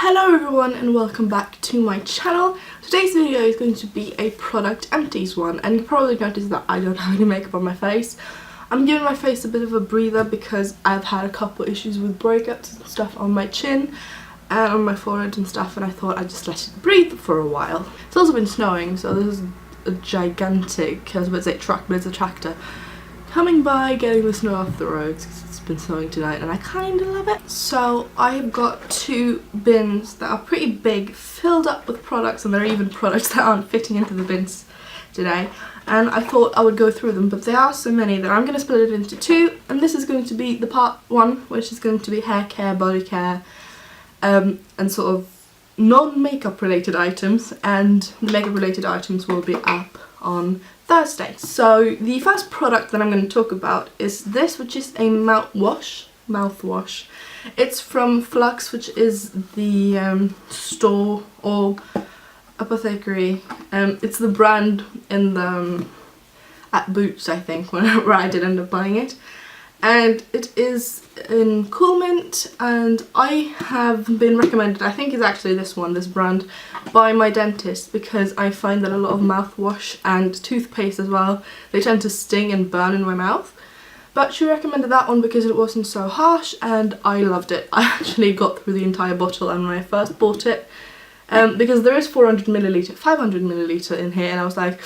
Hello everyone and welcome back to my channel. Today's video is going to be a product Empties one, and you probably noticed that I don't have any makeup on my face. I'm giving my face a bit of a breather because I've had a couple issues with breakups and stuff on my chin and on my forehead and stuff, and I thought I'd just let it breathe for a while. It's also been snowing, so this is a gigantic, I was about to say truck, but it's a tractor coming by getting the snow off the roads because it's been snowing tonight and I kind of love it. So I've got two bins that are pretty big, filled up with products, and there are even products that aren't fitting into the bins today, and I thought I would go through them, but there are so many that I'm going to split it into two, and this is going to be the part one, which is going to be hair care, body care, and sort of non-makeup related items, and the makeup related items will be up on Thursday. So the first product that I'm going to talk about is this, which is a mouthwash. It's from Flux, which is the store or apothecary. It's the brand in the at Boots, I think, where I did end up buying it. And it is in Coolmint, and I have been recommended, I think it's actually this brand, by my dentist, because I find that a lot of mouthwash and toothpaste as well, they tend to sting and burn in my mouth. But she recommended that one because it wasn't so harsh, and I loved it. I actually got through the entire bottle, and when I first bought it, because there is 500ml in here, and I was like,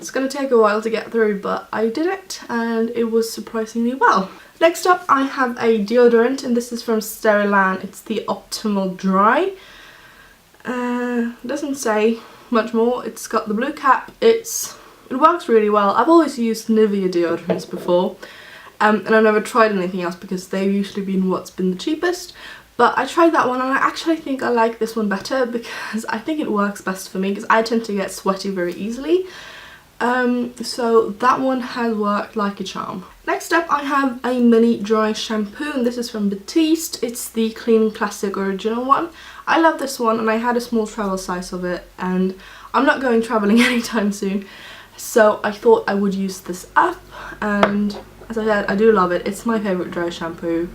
it's gonna take a while to get through, but I did it and it was surprisingly well. Next up I have a deodorant, and this is from Sterilan. It's the Optimal Dry. Doesn't say much more. It's got the blue cap. It works really well. I've always used Nivea deodorants before, and I've never tried anything else because they've usually been what's been the cheapest. But I tried that one, and I actually think I like this one better because I think it works best for me because I tend to get sweaty very easily. So that one has worked like a charm. Next up I have a mini dry shampoo, and this is from Batiste. It's the Clean Classic Original one. I love this one, and I had a small travel size of it, and I'm not going travelling anytime soon, so I thought I would use this up, and as I said, I do love it. It's my favourite dry shampoo.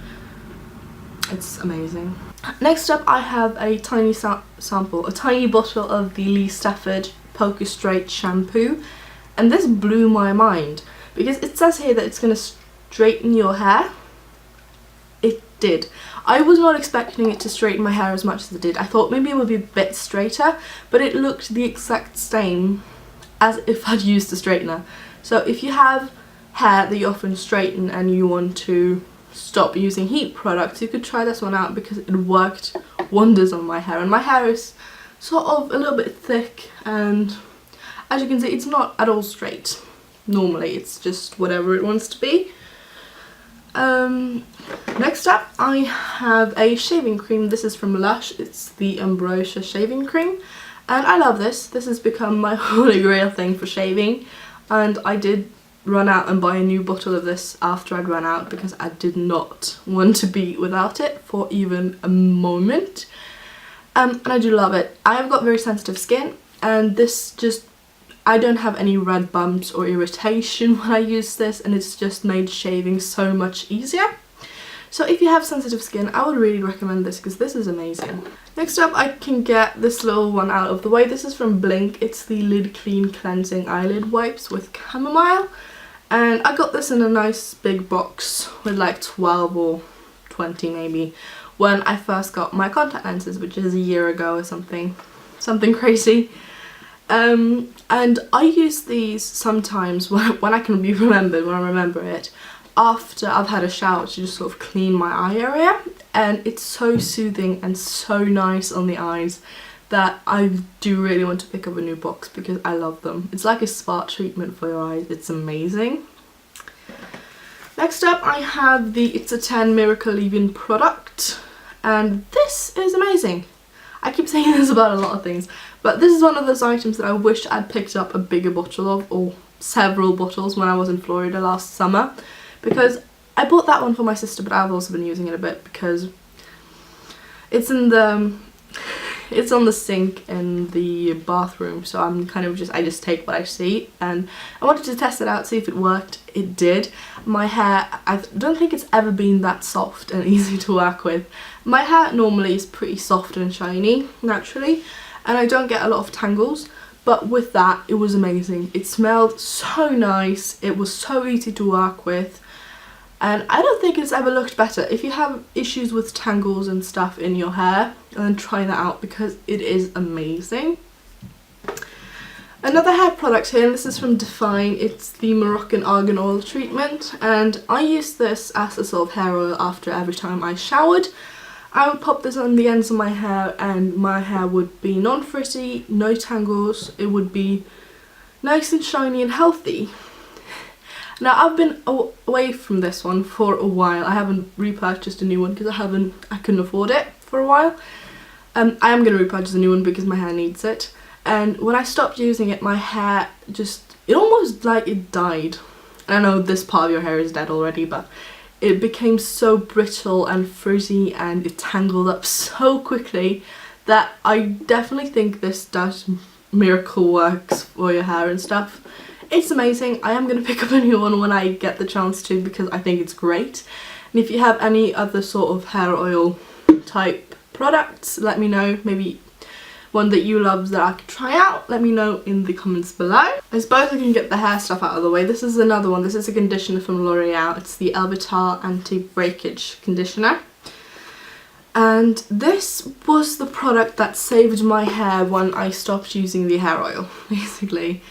It's amazing. Next up I have a tiny a tiny bottle of the Stafford Poker Straight shampoo, and this blew my mind because it says here that it's going to straighten your hair. It did. I was not expecting it to straighten my hair as much as it did. I thought maybe it would be a bit straighter, but it looked the exact same as if I'd used a straightener. So if you have hair that you often straighten and you want to stop using heat products, you could try this one out because it worked wonders on my hair, and my hair is sort of a little bit thick, and as you can see it's not at all straight. Normally it's just whatever it wants to be. Next up I have a shaving cream. This is from LUSH. It's the Ambrosia shaving cream, and I love this. This has become my holy grail thing for shaving, and I did run out and buy a new bottle of this after I'd run out because I did not want to be without it for even a moment. And I do love it. I have got very sensitive skin, and this just, I don't have any red bumps or irritation when I use this, and it's just made shaving so much easier. So if you have sensitive skin, I would really recommend this because this is amazing. Next up I can get this little one out of the way. This is from Blink. It's the Lid Clean Cleansing Eyelid Wipes with chamomile, and I got this in a nice big box with like 12 or 20 maybe when I first got my contact lenses, which is a year ago or something crazy. And I use these sometimes when I can be remembered, when I remember it, after I've had a shower to just sort of clean my eye area, and it's so soothing and so nice on the eyes that I do really want to pick up a new box because I love them. It's like a spa treatment for your eyes. It's amazing. Next up I have the It's a 10 Miracle Leave-In product, and this is amazing. I keep saying this about a lot of things, but this is one of those items that I wish I'd picked up a bigger bottle of, or several bottles, when I was in Florida last summer, because I bought that one for my sister, but I've also been using it a bit because it's in the it's on the sink in the bathroom, so I'm kind of I just take what I see, and I wanted to test it out, see if it worked. It did. My hair, I don't think it's ever been that soft and easy to work with. My hair normally is pretty soft and shiny naturally, and I don't get a lot of tangles, but with that it was amazing. It smelled so nice, it was so easy to work with, and I don't think it's ever looked better. If you have issues with tangles and stuff in your hair, then try that out because it is amazing. Another hair product here, and this is from Define. It's the Moroccan Argan oil treatment, and I use this as a sort of hair oil after every time I showered. I would pop this on the ends of my hair and my hair would be non-frizzy, no tangles. It would be nice and shiny and healthy. Now I've been away from this one for a while. I haven't repurchased a new one because I couldn't afford it for a while. I am going to repurchase a new one because my hair needs it. And when I stopped using it, my hair it almost like it died. I know this part of your hair is dead already, but it became so brittle and frizzy and it tangled up so quickly that I definitely think this does miracle works for your hair and stuff. It's amazing. I am going to pick up a new one when I get the chance to because I think it's great. And if you have any other sort of hair oil type products, let me know. Maybe one that you love that I could try out, let me know in the comments below. I suppose I can get the hair stuff out of the way. This is another one. This is a conditioner from Loreal. It's the Elvital Anti-Breakage conditioner. And this was the product that saved my hair when I stopped using the hair oil, basically.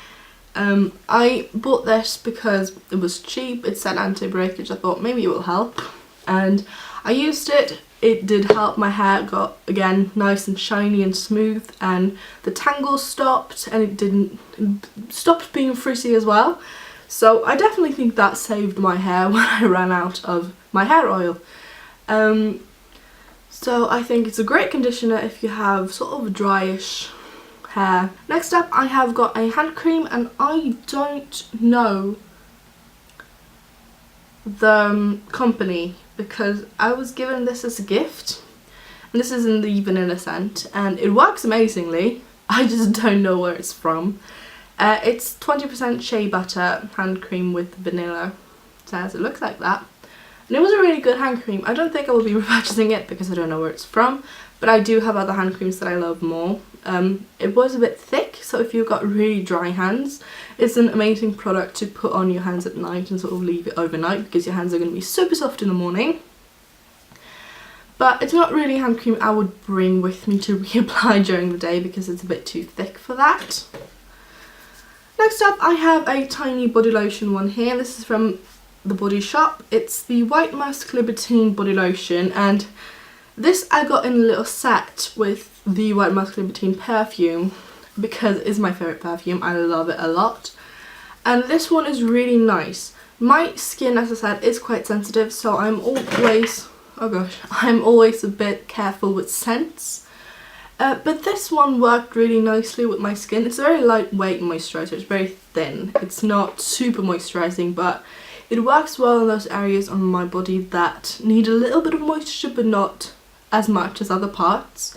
I bought this because it was cheap. It said anti-breakage. I thought maybe it will help, and I used it. It did help. My hair got again nice and shiny and smooth, and the tangles stopped, and it stopped being frizzy as well. So I definitely think that saved my hair when I ran out of my hair oil. So I think it's a great conditioner if you have sort of dryish hair. Next up, I have got a hand cream, and I don't know the company because I was given this as a gift, and this is in the vanilla scent, and it works amazingly. I just don't know where it's from. It's 20% shea butter hand cream with vanilla. It looks like that, and it was a really good hand cream. I don't think I will be repurchasing it because I don't know where it's from, but I do have other hand creams that I love more. It was a bit thick, so if you've got really dry hands, it's an amazing product to put on your hands at night and sort of leave it overnight because your hands are going to be super soft in the morning. But it's not really a hand cream I would bring with me to reapply during the day because it's a bit too thick for that. Next up, I have a tiny body lotion one here. This is from the Body Shop. It's the White Musk Libertine body lotion, and this I got in a little set with the White Musk Libertine perfume because it's my favourite perfume. I love it a lot, and this one is really nice. My skin, as I said, is quite sensitive, so I'm always a bit careful with scents. But this one worked really nicely with my skin. It's a very lightweight moisturiser. It's very thin. It's not super moisturising, but it works well in those areas on my body that need a little bit of moisture but not as much as other parts.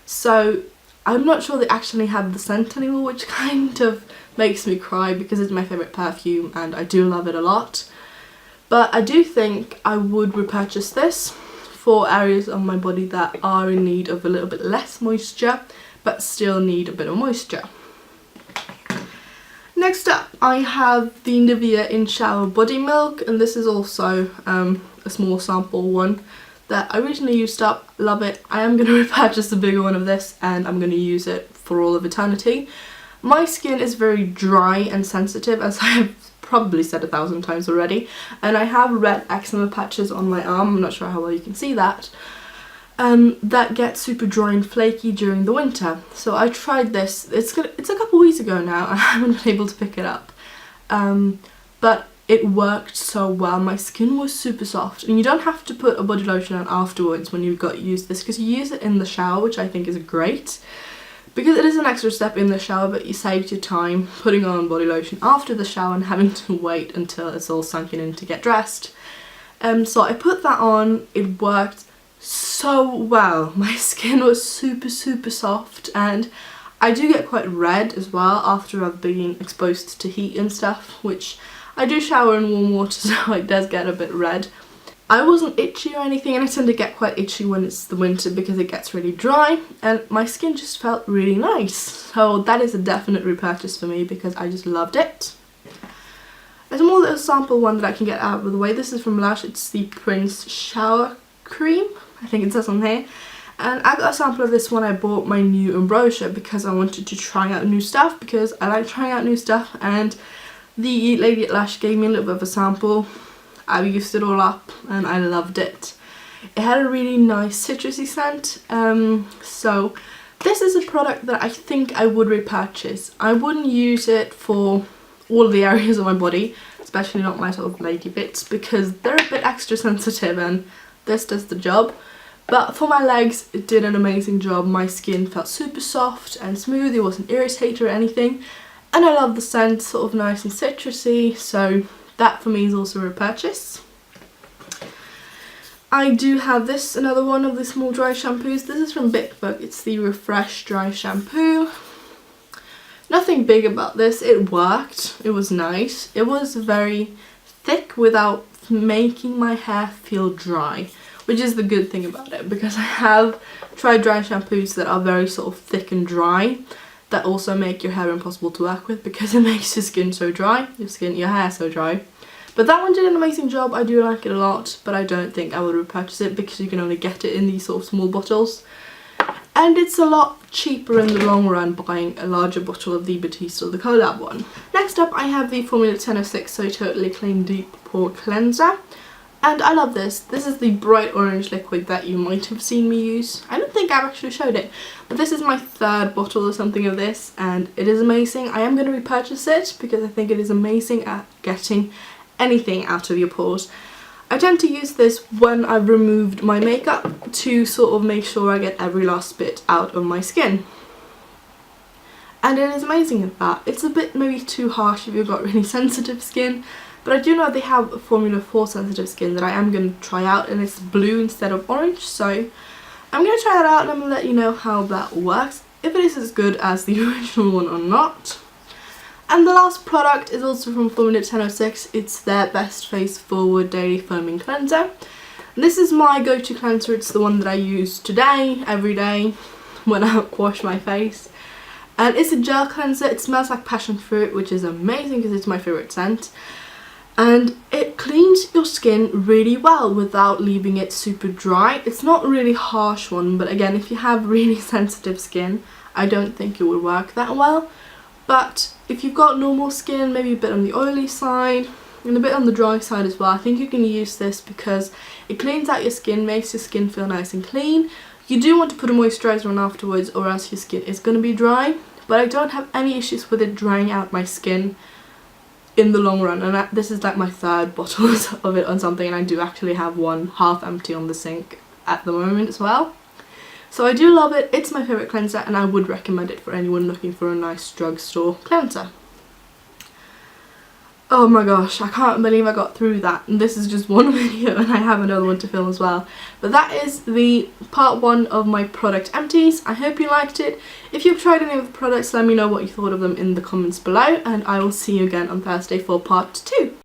So I'm not sure they actually have the scent anymore, which kind of makes me cry because it's my favourite perfume and I do love it a lot. But I do think I would repurchase this for areas on my body that are in need of a little bit less moisture but still need a bit of moisture. Next up, I have the Nivea In Shower Body Milk, and this is also a small sample one that I recently used up. Love it. I am going to repurchase a bigger one of this and I'm going to use it for all of eternity. My skin is very dry and sensitive, as I have probably said 1,000 times already, and I have red eczema patches on my arm. I'm not sure how well you can see that. That get super dry and flaky during the winter. So I tried this. It's a couple weeks ago now. I haven't been able to pick it up. But it worked so well. My skin was super soft, and you don't have to put a body lotion on afterwards when you've got used this because you use it in the shower, which I think is great because it is an extra step in the shower, but you saved your time putting on body lotion after the shower and having to wait until it's all sunken in to get dressed. So I put that on. It worked so well. My skin was super soft, and I do get quite red as well after I've been exposed to heat and stuff, which I do shower in warm water, so it does get a bit red. I wasn't itchy or anything, and I tend to get quite itchy when it's the winter because it gets really dry, and my skin just felt really nice. So that is a definite repurchase for me because I just loved it. There's a more little sample one that I can get out of the way. This is from LUSH. It's the Prince Shower Cream, I think it says on here. And I got a sample of this when I bought my new Ambrosia because I wanted to try out new stuff, because I like trying out new stuff, and the lady at LUSH gave me a little bit of a sample. I used it all up and I loved it. It had a really nice citrusy scent, so this is a product that I think I would repurchase. I wouldn't use it for all of the areas of my body, especially not my sort of lady bits, because they're a bit extra sensitive and this does the job. But for my legs, it did an amazing job. My skin felt super soft and smooth, it wasn't irritated or anything, and I love the scent, sort of nice and citrusy, so that for me is also a purchase. I do have this, another one of the small dry shampoos. This is from Bik Bok. It's the Refresh Dry Shampoo. Nothing big about this. It worked. It was nice. It was very thick without making my hair feel dry, which is the good thing about it, because I have tried dry shampoos that are very sort of thick and dry, that also make your hair impossible to work with because it makes your skin so dry, your hair so dry. But that one did an amazing job. I do like it a lot, but I don't think I would repurchase it because you can only get it in these sort of small bottles. And it's a lot cheaper in the long run buying a larger bottle of the Batiste or the collab one. Next up I have the Formula 1006 So Totally Clean Deep Pore Cleanser. And I love this. This is the bright orange liquid that you might have seen me use. I don't think I've actually showed it, but this is my third bottle or something of this, and it is amazing. I am going to repurchase it because I think it is amazing at getting anything out of your pores. I tend to use this when I've removed my makeup to sort of make sure I get every last bit out of my skin. And it is amazing at that. It's a bit maybe too harsh if you've got really sensitive skin, but I do know they have a formula for sensitive skin that I am going to try out, and it's blue instead of orange, so I'm going to try that out and I'm going to let you know how that works, if it is as good as the original one or not. And the last product is also from Formula 1006. It's their Best Face Forward Daily Foaming Cleanser. This is my go-to cleanser. It's the one that I use today, every day, when I wash my face. And it's a gel cleanser. It smells like passion fruit, which is amazing because it's my favourite scent. And it cleans your skin really well without leaving it super dry. It's not a really harsh one, but again, if you have really sensitive skin, I don't think it would work that well. But if you've got normal skin, maybe a bit on the oily side and a bit on the dry side as well, I think you can use this because it cleans out your skin, makes your skin feel nice and clean. You do want to put a moisturiser on afterwards, or else your skin is going to be dry, but I don't have any issues with it drying out my skin in the long run. And this is like my third bottle of it on something, and I do actually have one half empty on the sink at the moment as well. So I do love it. It's my favourite cleanser, and I would recommend it for anyone looking for a nice drugstore cleanser. Oh my gosh, I can't believe I got through that, and this is just one video and I have another one to film as well. But that is the part 1 of my product empties. I hope you liked it. If you've tried any of the products, let me know what you thought of them in the comments below, and I will see you again on Thursday for part 2.